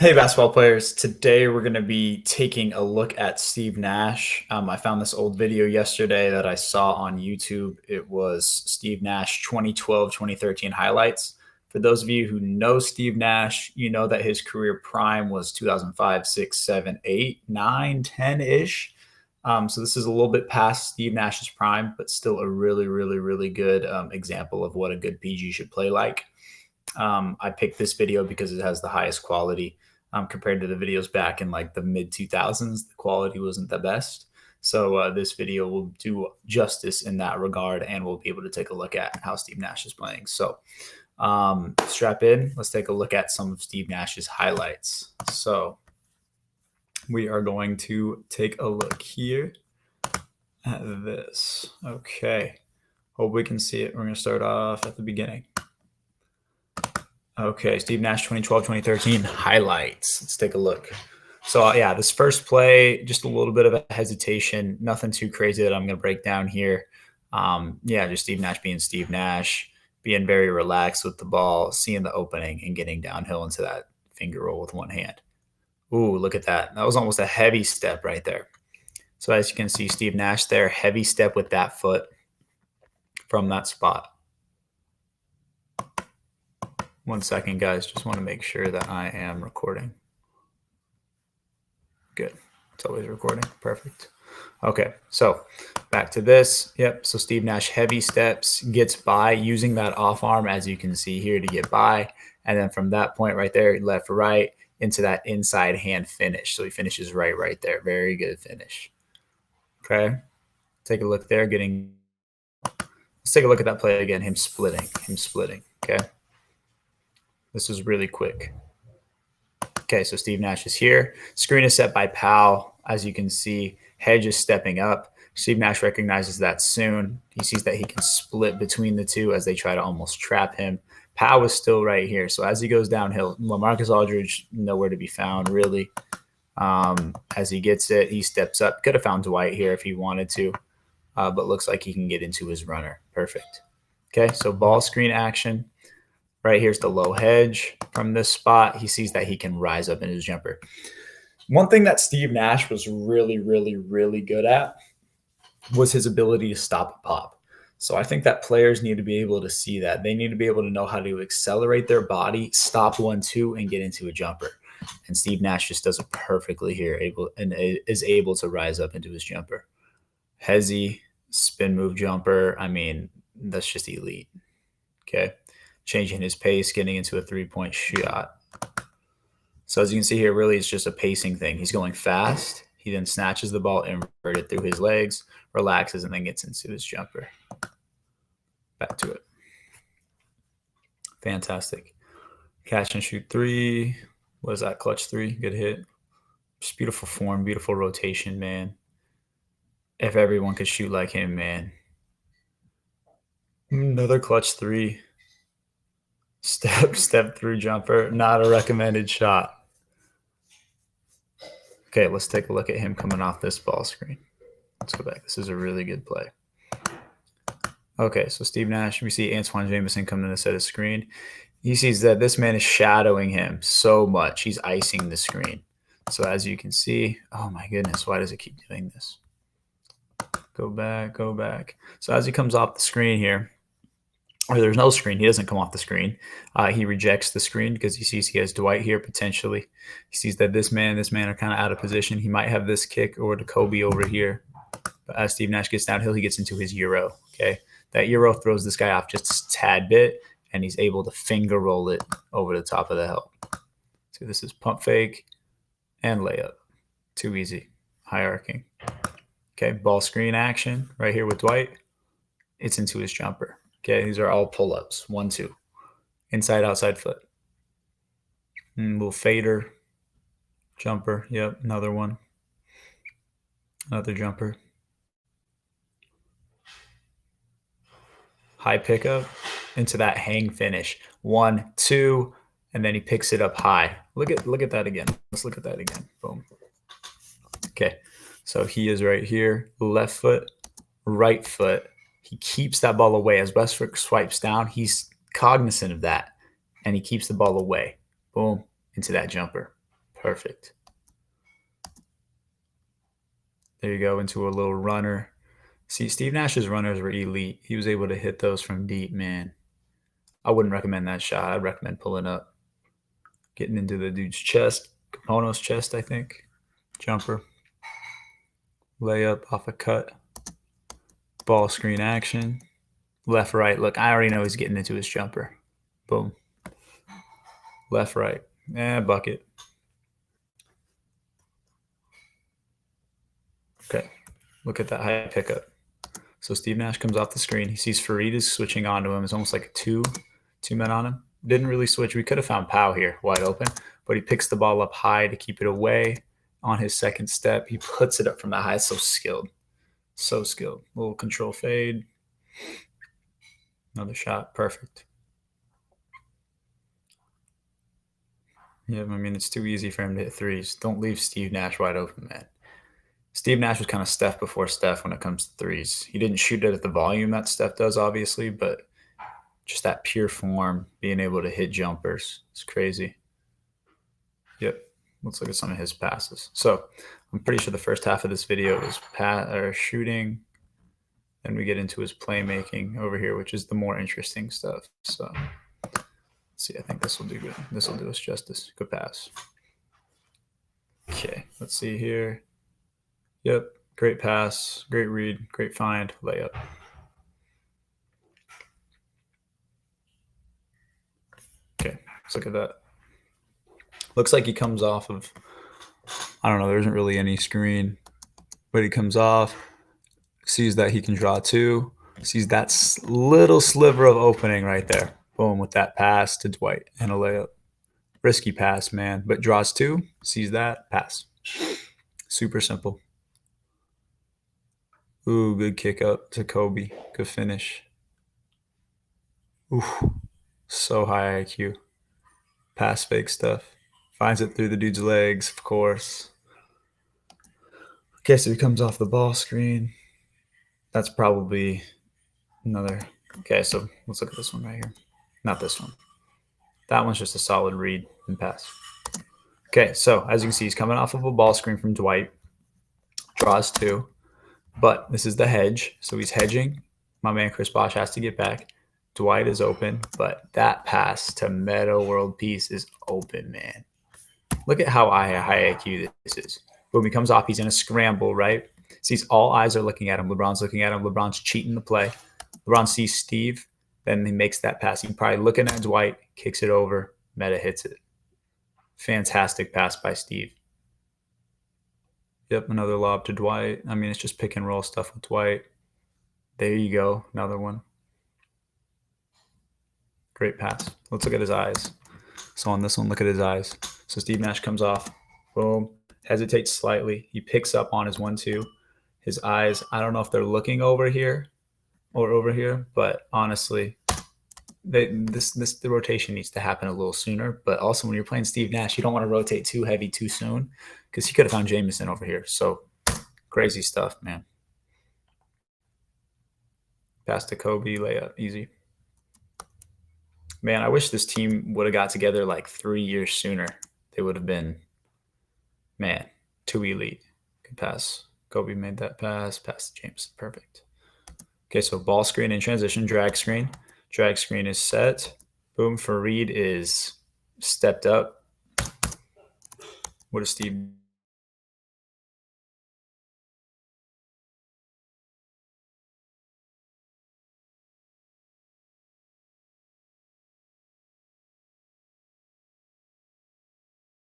Hey, basketball players. Today we're going to be taking a look at Steve Nash. I found this old video yesterday that I saw on YouTube. It was Steve Nash 2012 2013 highlights. For those of you who know Steve Nash, you know that his career prime was 2005, 6, 7, 8, 9, 10 ish. So this is a little bit past Steve Nash's prime, but still a really, really, really good example of what a good PG should play like. I picked this video because it has the highest quality compared to the videos back in like the mid 2000s. The quality wasn't the best. So this video will do justice in that regard, and we'll be able to take a look at how Steve Nash is playing. So strap in. Let's take a look at some of Steve Nash's highlights. So we are going to take a look here at this. Okay. Hope we can see it. We're going to start off at the beginning. Okay, Steve Nash 2012, 2013 highlights. Let's take a look. So, yeah, this first play, just a little bit of a hesitation. Nothing too crazy that I'm going to break down here. Just Steve Nash being Steve Nash, being very relaxed with the ball, seeing the opening, and getting downhill into that finger roll with one hand. Ooh, look at that. That was almost a heavy step right there. So, as you can see, Steve Nash there, heavy step with that foot from that spot. 1 second, guys. Just want to make sure that I am recording. Good. It's always recording. Perfect. Okay, so back to this. Yep, so Steve Nash, heavy steps, gets by using that off arm, as you can see here, to get by. And then from that point right there, left, right, into that inside hand finish. So he finishes right there. Very good finish. Okay, take a look there. Let's take a look at that play again. Him splitting. Okay. This was really quick. Okay, so Steve Nash is here. Screen is set by Powell. As you can see, Hedge is stepping up. Steve Nash recognizes that soon. He sees that he can split between the two as they try to almost trap him. Powell is still right here. So as he goes downhill, LaMarcus Aldridge, nowhere to be found, really. As he gets it, he steps up. Could have found Dwight here if he wanted to, but looks like he can get into his runner. Perfect. Okay, so ball screen action. Right here's the low hedge from this spot. He sees that he can rise up in his jumper. One thing that Steve Nash was really, really, really good at was his ability to stop a pop. So I think that players need to be able to see that. They need to be able to know how to accelerate their body, stop 1-2, and get into a jumper. And Steve Nash just does it perfectly here, is able to rise up into his jumper. Hezzy, spin move jumper. I mean, that's just elite. Okay. Changing his pace, getting into a three-point shot. So as you can see here, really it's just a pacing thing. He's going fast. He then snatches the ball inverted through his legs, relaxes, and then gets into his jumper. Back to it. Fantastic. Catch and shoot three. What is that? Clutch three. Good hit. Just beautiful form, beautiful rotation, man. If everyone could shoot like him, man. Another clutch three. Step through jumper, not a recommended shot. Okay, let's take a look at him coming off this ball screen. Let's go back. This is a really good play. Okay, so Steve Nash, we see Antoine Jameson coming in to set a screen. He sees that this man is shadowing him so much. He's icing the screen. So as you can see, oh my goodness, why does it keep doing this? Go back. So as he comes off the screen here, or there's no screen. He doesn't come off the screen. He rejects the screen because he sees he has Dwight here potentially. He sees that this man are kind of out of position. He might have this kick or the Kobe over here. But as Steve Nash gets downhill, he gets into his Euro. Okay, that Euro throws this guy off just a tad bit, and he's able to finger roll it over the top of the help. So this is pump fake and layup. Too easy. High arcing. Okay, ball screen action right here with Dwight. It's into his jumper. Okay, these are all pull-ups. 1-2. Inside, outside foot. Little fader. Jumper. Yep, another one. Another jumper. High pickup into that hang finish. 1-2, and then he picks it up high. Look at that again. Let's look at that again. Boom. Okay, so he is right here. Left foot, right foot. He keeps that ball away. As Westbrook swipes down, he's cognizant of that, and he keeps the ball away. Boom, into that jumper. Perfect. There you go, into a little runner. See, Steve Nash's runners were elite. He was able to hit those from deep, man. I wouldn't recommend that shot. I'd recommend pulling up. Getting into the dude's chest. Capone's chest, I think. Jumper. Layup off a cut. Ball screen action. Left, right. Look, I already know he's getting into his jumper. Boom. Left, right. Bucket. Okay. Look at that high pickup. So Steve Nash comes off the screen. He sees Farid is switching onto him. It's almost like two men on him. Didn't really switch. We could have found Powell here wide open, but he picks the ball up high to keep it away on his second step. He puts it up from the high. So skilled. So skilled. Little control fade. Another shot. Perfect. Yeah, I mean, it's too easy for him to hit threes. Don't leave Steve Nash wide open, man. Steve Nash was kind of Steph before Steph when it comes to threes. He didn't shoot it at the volume that Steph does, obviously, but just that pure form, being able to hit jumpers. It's crazy. Yep. Let's look at some of his passes. So I'm pretty sure the first half of this video is shooting. Then we get into his playmaking over here, which is the more interesting stuff. So let's see. I think this will do good. This will do us justice. Good pass. Okay. Let's see here. Yep. Great pass. Great read. Great find. Layup. Okay. Let's look at that. Looks like he comes off of, I don't know, there isn't really any screen, but he comes off, sees that he can draw two, sees that little sliver of opening right there. Boom, with that pass to Dwight and a layup. Risky pass, man, but draws two, sees that, pass. Super simple. Ooh, good kick up to Kobe. Good finish. Ooh, so high IQ. Pass fake stuff. Finds it through the dude's legs, of course. Okay, so he comes off the ball screen. That's probably another. Okay, so let's look at this one right here. Not this one. That one's just a solid read and pass. Okay, so as you can see, he's coming off of a ball screen from Dwight. Draws two. But this is the hedge. So he's hedging. My man Chris Bosh has to get back. Dwight is open, but that pass to Meta World Peace is open, man. Look at how high IQ this is. Boom, he comes off. He's in a scramble, right? Sees all eyes are looking at him. LeBron's looking at him. LeBron's cheating the play. LeBron sees Steve. Then he makes that pass. He's probably looking at Dwight, kicks it over. Meta hits it. Fantastic pass by Steve. Yep, another lob to Dwight. I mean, it's just pick and roll stuff with Dwight. There you go. Another one. Great pass. Let's look at his eyes. So on this one, look at his eyes. So Steve Nash comes off. Boom. Hesitates slightly. He picks up on his 1-2. His eyes, I don't know if they're looking over here or over here, but honestly, the rotation needs to happen a little sooner. But also when you're playing Steve Nash, you don't want to rotate too heavy too soon because he could have found Jameson over here. So crazy stuff, man. Pass to Kobe, layup, easy. Man, I wish this team would have got together like 3 years sooner. They would have been, man, too elite. Good pass. Kobe made that pass. Pass to Jameson. Perfect. Okay, so ball screen in transition, drag screen. Drag screen is set. Boom, Farid is stepped up. What does Steve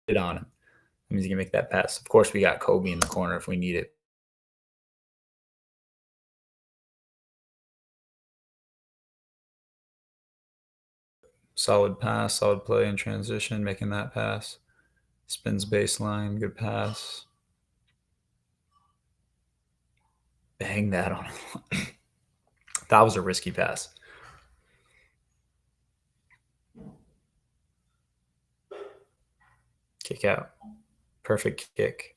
did on him? That means he can make that pass. Of course, we got Kobe in the corner if we need it. Solid pass, solid play in transition, making that pass. Spins baseline, good pass. Bang that on him. That was a risky pass. Kick out. Perfect kick.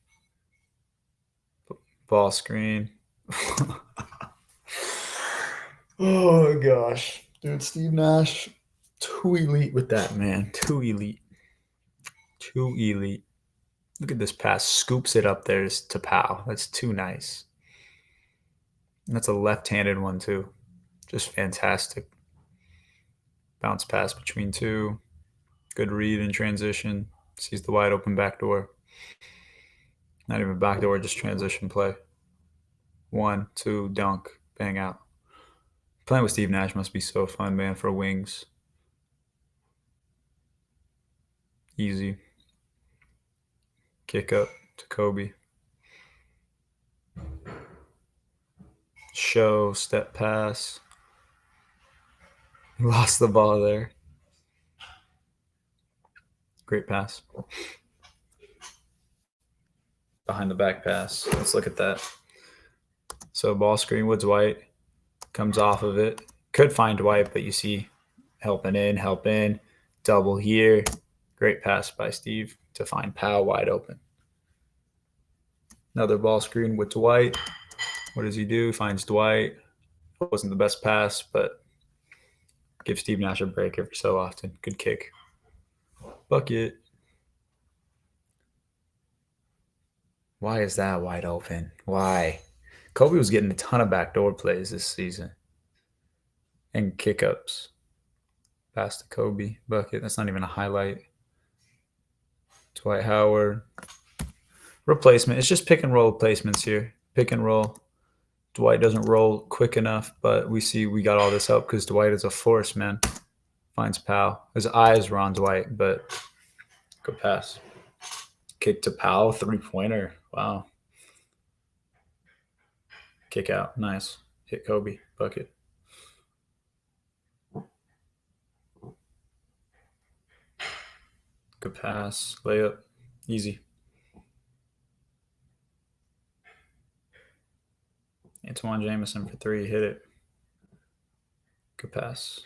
Ball screen. Oh, gosh. Dude, Steve Nash, too elite with that, man. Too elite. Too elite. Look at this pass. Scoops it up there to Powell. That's too nice. And that's a left-handed one too. Just fantastic. Bounce pass between two. Good read in transition. Sees the wide open backdoor. Not even backdoor, just transition play. 1, 2, dunk, bang out. Playing with Steve Nash must be so fun, man, for wings. Easy. Kick up to Kobe. Show, step pass. Lost the ball there. Great pass. Behind the back pass. Let's look at that. So ball screen, Woods White comes off of it. Could find Dwight, but you see help in, double here. Great pass by Steve to find Powell wide open. Another ball screen with Dwight. What does he do? Finds Dwight. It wasn't the best pass, but give Steve Nash a break every so often. Good kick. Bucket. Why is that wide open? Why? Kobe was getting a ton of backdoor plays this season. And kick-ups. Pass to Kobe. Bucket. That's not even a highlight. Dwight Howard. Replacement. It's just pick and roll placements here. Pick and roll. Dwight doesn't roll quick enough, but we see we got all this help because Dwight is a force, man. Finds Powell. His eyes were on Dwight, but good pass. Kick to Powell, three-pointer. Wow. Kick out. Nice. Hit Kobe. Bucket. Good pass. Layup. Easy. Antoine Jameson for three. Hit it. Good pass.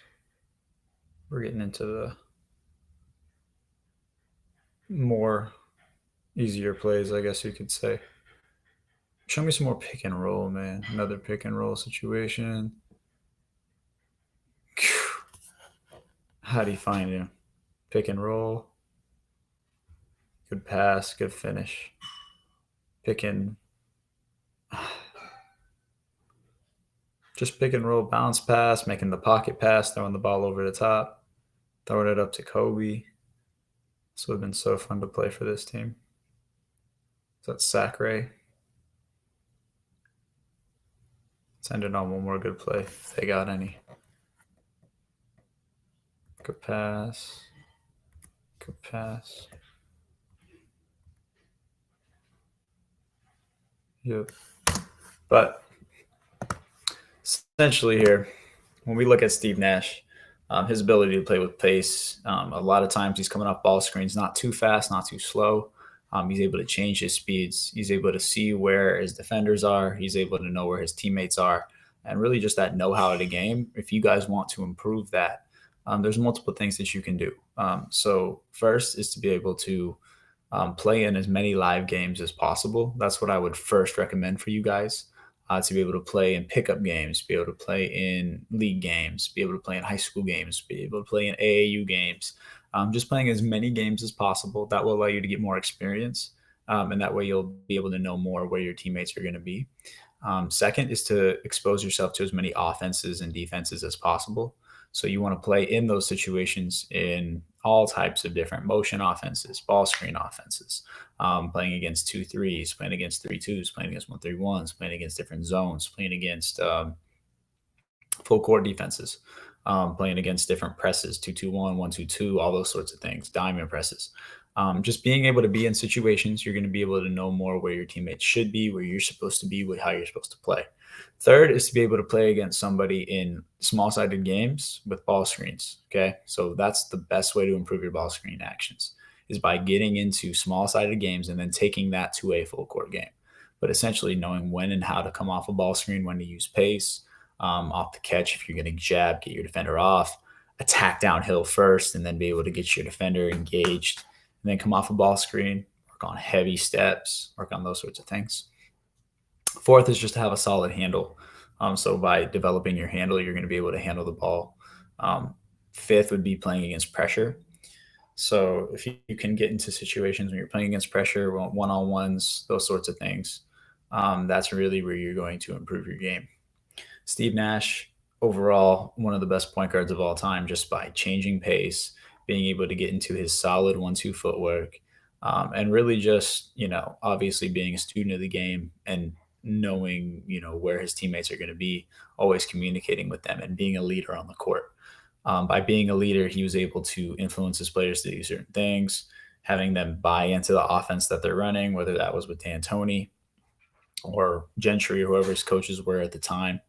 We're getting into the more easier plays, I guess you could say. Show me some more pick and roll, man. Another pick and roll situation. How do you find him? Pick and roll. Good pass. Good finish. Pick and just pick and roll, bounce pass, making the pocket pass, throwing the ball over the top, throwing it up to Kobe. This would have been so fun to play for this team. That's Sacre. Let's end it on one more good play if they got any. Good pass. Good pass. Yep. But essentially here, when we look at Steve Nash, his ability to play with pace, a lot of times he's coming off ball screens, not too fast, not too slow. He's able to change his speeds. He's able to see where his defenders are. He's able to know where his teammates are. And really just that know-how of the game. If you guys want to improve that, there's multiple things that you can do. So first is to be able to play in as many live games as possible. That's what I would first recommend for you guys. To be able to play in pickup games, be able to play in league games, be able to play in high school games, be able to play in AAU games. Just playing as many games as possible. That will allow you to get more experience. And that way you'll be able to know more where your teammates are going to be. Second is to expose yourself to as many offenses and defenses as possible. So you want to play in those situations in all types of different motion offenses, ball screen offenses, playing against 2-3s, playing against 3-2s, playing against 1-3-1s, playing against different zones, playing against full court defenses, playing against different presses, 2-2-1, 1-2-2, all those sorts of things, diamond presses. Just being able to be in situations, you're going to be able to know more where your teammates should be, where you're supposed to be, how you're supposed to play. Third is to be able to play against somebody in small-sided games with ball screens, okay? So that's the best way to improve your ball screen actions is by getting into small-sided games and then taking that to a full-court game. But essentially knowing when and how to come off a ball screen, when to use pace, off the catch if you're going to jab, get your defender off, attack downhill first, and then be able to get your defender engaged, and then come off a ball screen, work on heavy steps, work on those sorts of things. Fourth is just to have a solid handle. So by developing your handle, you're going to be able to handle the ball. Fifth would be playing against pressure. So if you can get into situations when you're playing against pressure, one-on-ones, those sorts of things, that's really where you're going to improve your game. Steve Nash, overall, one of the best point guards of all time, just by changing pace, being able to get into his solid 1-2 footwork, and really just, obviously being a student of the game and knowing, where his teammates are going to be, always communicating with them and being a leader on the court. By being a leader, he was able to influence his players to do certain things, having them buy into the offense that they're running, whether that was with D'Antoni or Gentry or whoever his coaches were at the time.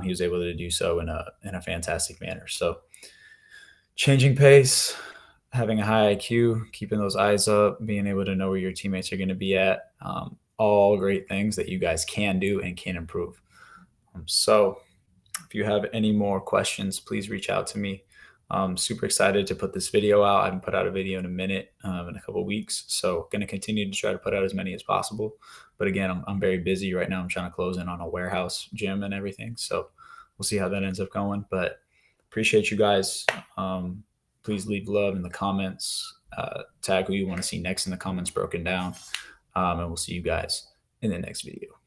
He was able to do so in a fantastic manner. So changing pace, having a high IQ, keeping those eyes up, being able to know where your teammates are going to be at, all great things that you guys can do and can improve. So if you have any more questions, please reach out to me. I'm super excited to put this video out. I haven't put out a video in a minute, in a couple of weeks. So going to continue to try to put out as many as possible. But again, I'm very busy right now. I'm trying to close in on a warehouse gym and everything. So we'll see how that ends up going. But appreciate you guys. Please leave love in the comments. Tag who you want to see next in the comments broken down. And we'll see you guys in the next video.